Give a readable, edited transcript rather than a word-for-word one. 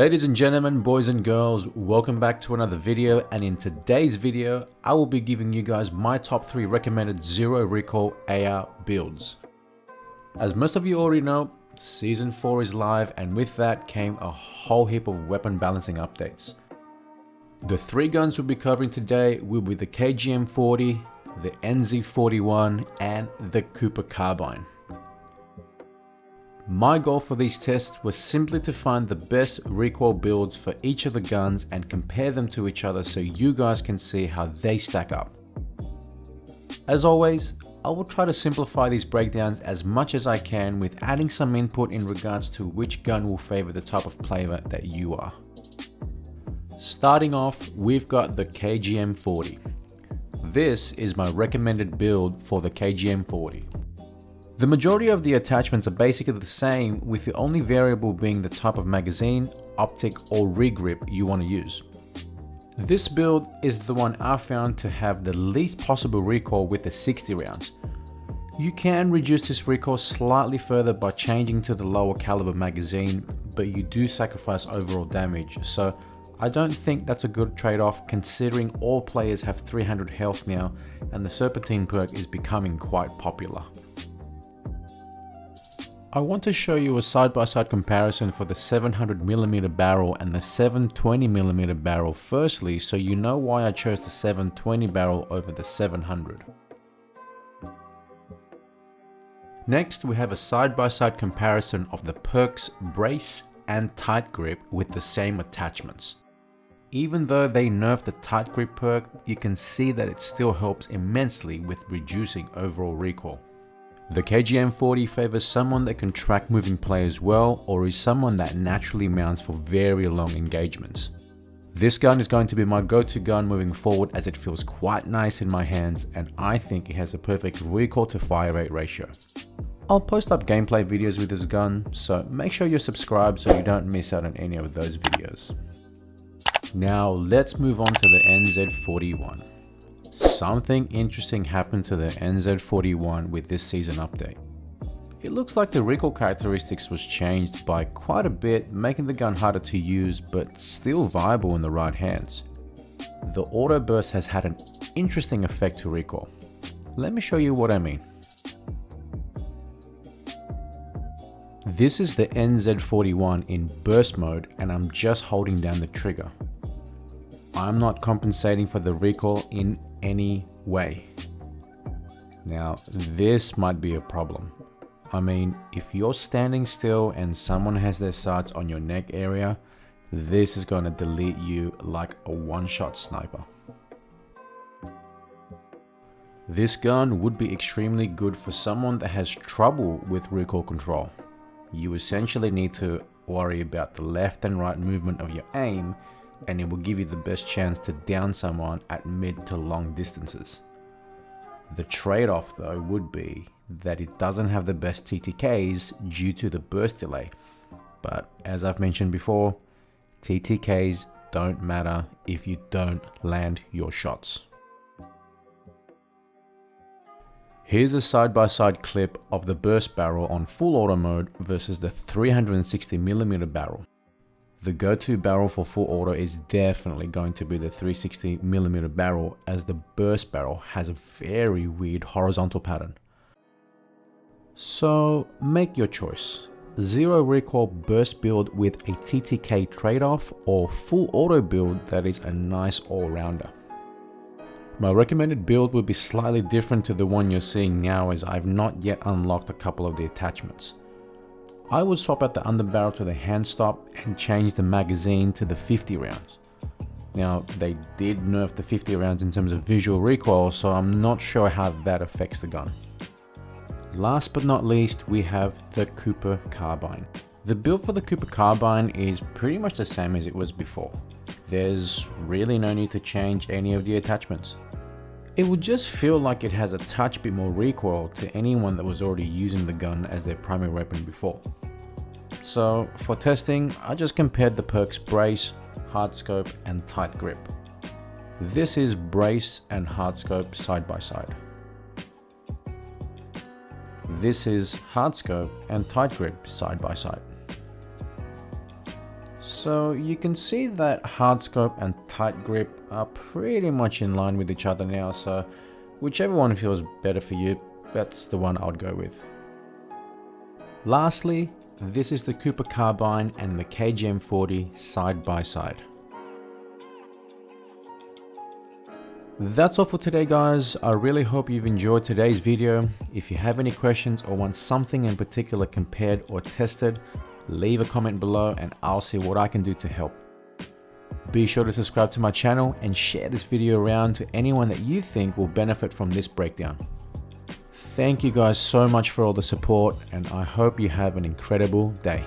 Ladies and gentlemen, boys and girls, welcome back to another video, and in today's video I will be giving you guys my top 3 recommended zero recoil AR builds. As most of you already know, Season 4 is live, and with that came a whole heap of weapon balancing updates. The 3 guns we'll be covering today will be the KGM40, the NZ41 and the Cooper carbine. My goal for these tests was simply to find the best recoil builds for each of the guns and compare them to each other so you guys can see how they stack up. As always, I will try to simplify these breakdowns as much as I can with adding some input in regards to which gun will favor the type of player that you are. Starting off, we've got the KGM40. This is my recommended build for the KGM40. The majority of the attachments are basically the same, with the only variable being the type of magazine, optic or regrip you want to use. This build is the one I found to have the least possible recoil with the 60 rounds. You can reduce this recoil slightly further by changing to the lower caliber magazine, but you do sacrifice overall damage, so I don't think that's a good trade-off considering all players have 300 health now and the serpentine perk is becoming quite popular. I want to show you a side-by-side comparison for the 700mm barrel and the 720mm barrel firstly, so you know why I chose the 720 barrel over the 700. Next, we have a side-by-side comparison of the perks brace and tight grip with the same attachments. Even though they nerfed the tight grip perk, you can see that it still helps immensely with reducing overall recoil. The KGM40 favors someone that can track moving players well, or is someone that naturally mounts for very long engagements. This gun is going to be my go-to gun moving forward as it feels quite nice in my hands and I think it has a perfect recoil to fire rate ratio. I'll post up gameplay videos with this gun, so make sure you're subscribed so you don't miss out on any of those videos. Now let's move on to the NZ41. Something interesting happened to the NZ41 with this season update. It looks like the recoil characteristics was changed by quite a bit, making the gun harder to use but still viable in the right hands. The auto burst has had an interesting effect to recoil. Let me show you what I mean. This is the NZ41 in burst mode and I'm just holding down the trigger. I'm not compensating for the recoil in any way. Now, this might be a problem. I mean, if you're standing still and someone has their sights on your neck area, this is going to delete you like a one-shot sniper. This gun would be extremely good for someone that has trouble with recoil control. You essentially need to worry about the left and right movement of your aim, and it will give you the best chance to down someone at mid to long distances. The trade-off though would be that it doesn't have the best TTKs due to the burst delay, but as I've mentioned before, TTKs don't matter if you don't land your shots. Here's a side-by-side clip of the burst barrel on full auto mode versus the 360mm barrel. The go-to barrel for full auto is definitely going to be the 360mm barrel, as the burst barrel has a very weird horizontal pattern. So make your choice. Zero recoil burst build with a TTK trade-off, or full auto build that is a nice all-rounder. My recommended build will be slightly different to the one you're seeing now, as I've not yet unlocked a couple of the attachments. I would swap out the underbarrel to the hand stop and change the magazine to the 50 rounds. Now, they did nerf the 50 rounds in terms of visual recoil, so I'm not sure how that affects the gun. Last but not least, we have the Cooper carbine. The build for the Cooper carbine is pretty much the same as it was before. There's really no need to change any of the attachments. It would just feel like it has a touch bit more recoil to anyone that was already using the gun as their primary weapon before. So for testing, I just compared the perks brace, hard scope and tight grip. This is brace and hard scope side by side. This is hard scope and tight grip side by side. So you can see that hard scope and tight grip are pretty much in line with each other now, so whichever one feels better for you, that's the one I would go with. Lastly, this is the Cooper carbine and the KGM40 side by side. That's all for today, guys. I really hope you've enjoyed today's video. If you have any questions or want something in particular compared or tested, leave a comment below and I'll see what I can do to help. Be sure to subscribe to my channel and share this video around to anyone that you think will benefit from this breakdown. Thank you guys so much for all the support, and I hope you have an incredible day.